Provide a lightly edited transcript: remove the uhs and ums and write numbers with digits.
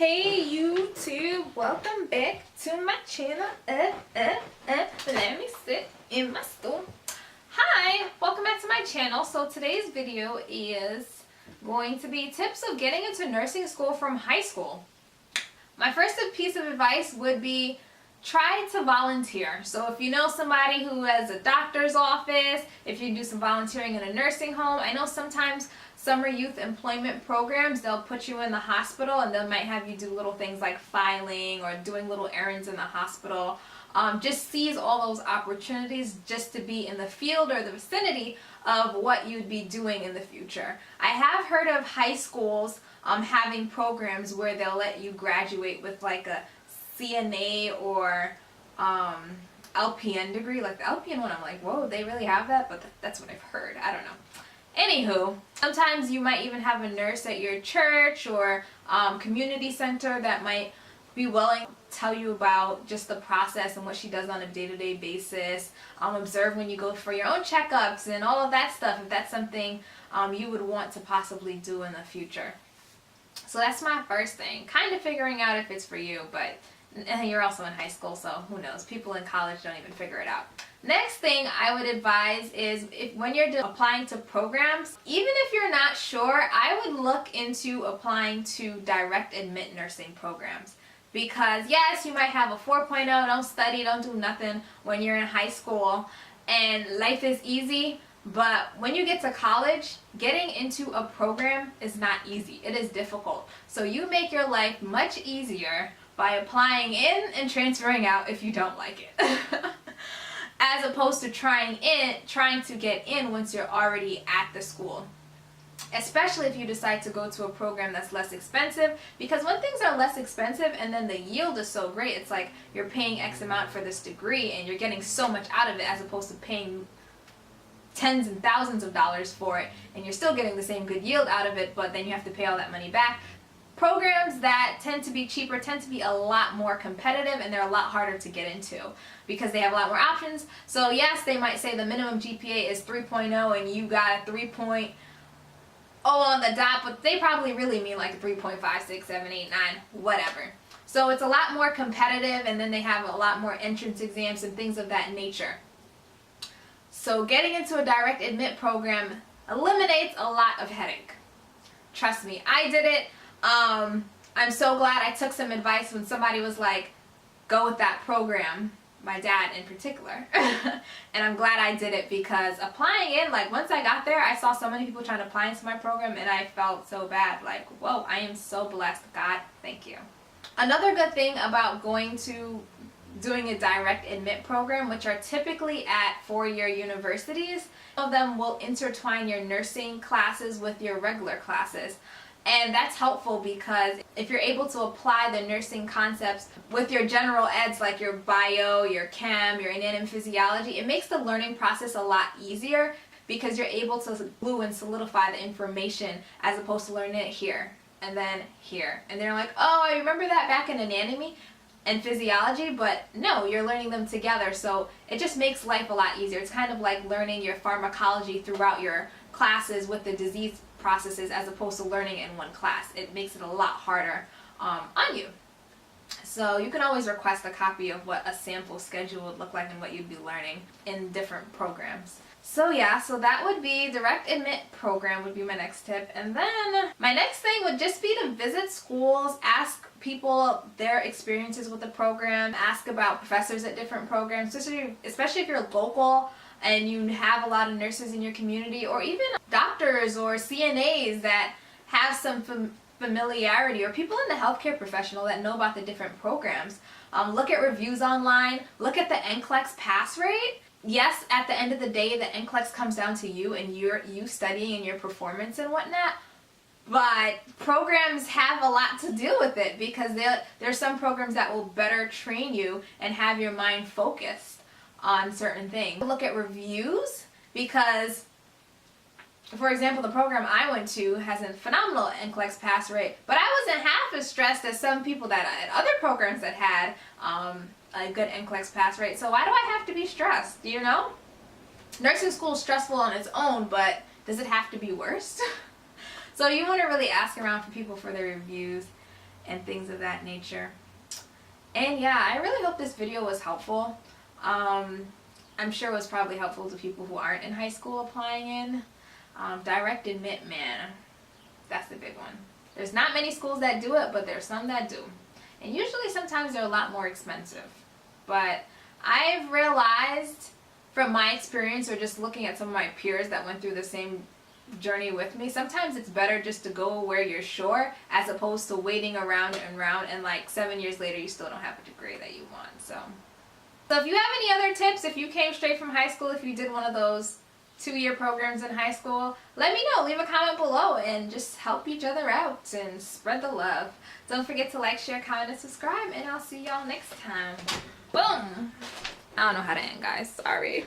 Hey YouTube, welcome back to my channel. Let me sit in my stool. Hi, welcome back to my channel. So today's video is going to be tips of getting into nursing school from high school. My first piece of advice would be try to volunteer. So if you know somebody who has a doctor's office, if you do some volunteering in a nursing home, I know sometimes summer youth employment programs, they'll put you in the hospital and they might have you do little things like filing or doing little errands in the hospital. Just seize all those opportunities just to be in the field or the vicinity of what you'd be doing in the future. I have heard of high schools having programs where they'll let you graduate with like a CNA or LPN degree. Like the LPN one, I'm like, whoa, they really have that? But that's what I've heard. I don't know. Anywho, sometimes you might even have a nurse at your church or community center that might be willing to tell you about just the process and what she does on a day-to-day basis. Observe when you go for your own checkups and all of that stuff, if that's something you would want to possibly do in the future. So that's my first thing, kind of figuring out if it's for you, but you're also in high school, so who knows? People in college don't even figure it out. Next thing I would advise is when you're applying to programs, even if you're not sure, I would look into applying to direct admit nursing programs. Because yes, you might have a 4.0, don't study, don't do nothing when you're in high school, and life is easy. But when you get to college, getting into a program is not easy. It is difficult. So you make your life much easier by applying in and transferring out if you don't like it. As opposed to trying to get in once you're already at the school. Especially if you decide to go to a program that's less expensive, because when things are less expensive and then the yield is so great, it's like you're paying X amount for this degree and you're getting so much out of it as opposed to paying tens and thousands of dollars for it and you're still getting the same good yield out of it, but then you have to pay all that money back. Programs that tend to be cheaper tend to be a lot more competitive and they're a lot harder to get into because they have a lot more options. So yes, they might say the minimum GPA is 3.0 and you got a 3.0 on the dot, but they probably really mean like 3.5, 6, 7, 8, 9, whatever. So it's a lot more competitive, and then they have a lot more entrance exams and things of that nature. So getting into a direct admit program eliminates a lot of headache. Trust me, I did it. I'm so glad I took some advice when somebody was like, go with that program, my dad in particular. And I'm glad I did it because applying in, like once I got there, I saw so many people trying to apply into my program and I felt so bad. Like, whoa, I am so blessed. God, thank you. Another good thing about doing a direct admit program, which are typically at four-year universities, some of them will intertwine your nursing classes with your regular classes. And that's helpful because if you're able to apply the nursing concepts with your general eds like your bio, your chem, your anatomy and physiology, it makes the learning process a lot easier because you're able to glue and solidify the information as opposed to learning it here and then here. And they're like, oh, I remember that back in anatomy and physiology, but no, you're learning them together. So it just makes life a lot easier. It's kind of like learning your pharmacology throughout your classes with the disease processes as opposed to learning in one class. It makes it a lot harder on you. So you can always request a copy of what a sample schedule would look like and what you'd be learning in different programs. So yeah, so that would be direct admit program would be my next tip. And then my next thing would just be to visit schools, ask people their experiences with the program, ask about professors at different programs, especially if you're local and you have a lot of nurses in your community, or even doctors or CNAs that have some familiarity, or people in the healthcare professional that know about the different programs. Look at reviews online, look at the NCLEX pass rate. Yes, at the end of the day, the NCLEX comes down to you and you studying and your performance and whatnot, but programs have a lot to do with it because there's some programs that will better train you and have your mind focused on certain things. Look at reviews because, for example, the program I went to has a phenomenal NCLEX pass rate, but I wasn't half as stressed as some people that at other programs that had a good NCLEX pass rate. So why do I have to be stressed, you know? Nursing school is stressful on its own, but does it have to be worse? So you want to really ask around for people for their reviews. and things of that nature. And yeah, I really hope this video was helpful. I'm sure it was probably helpful to people who aren't in high school applying in. Direct admit, man, that's the big one. There's not many schools that do it, but there's some that do. And usually sometimes they're a lot more expensive. But I've realized from my experience, or just looking at some of my peers that went through the same journey with me, sometimes it's better just to go where you're sure, as opposed to waiting around and around and like 7 years later you still don't have a degree that you want. So if you have any other tips, if you came straight from high school, if you did one of those 2-year programs in high school, let me know. Leave a comment below and just help each other out and spread the love. Don't forget to like, share, comment, and subscribe, and I'll see y'all next time. Boom! I don't know how to end, guys. Sorry.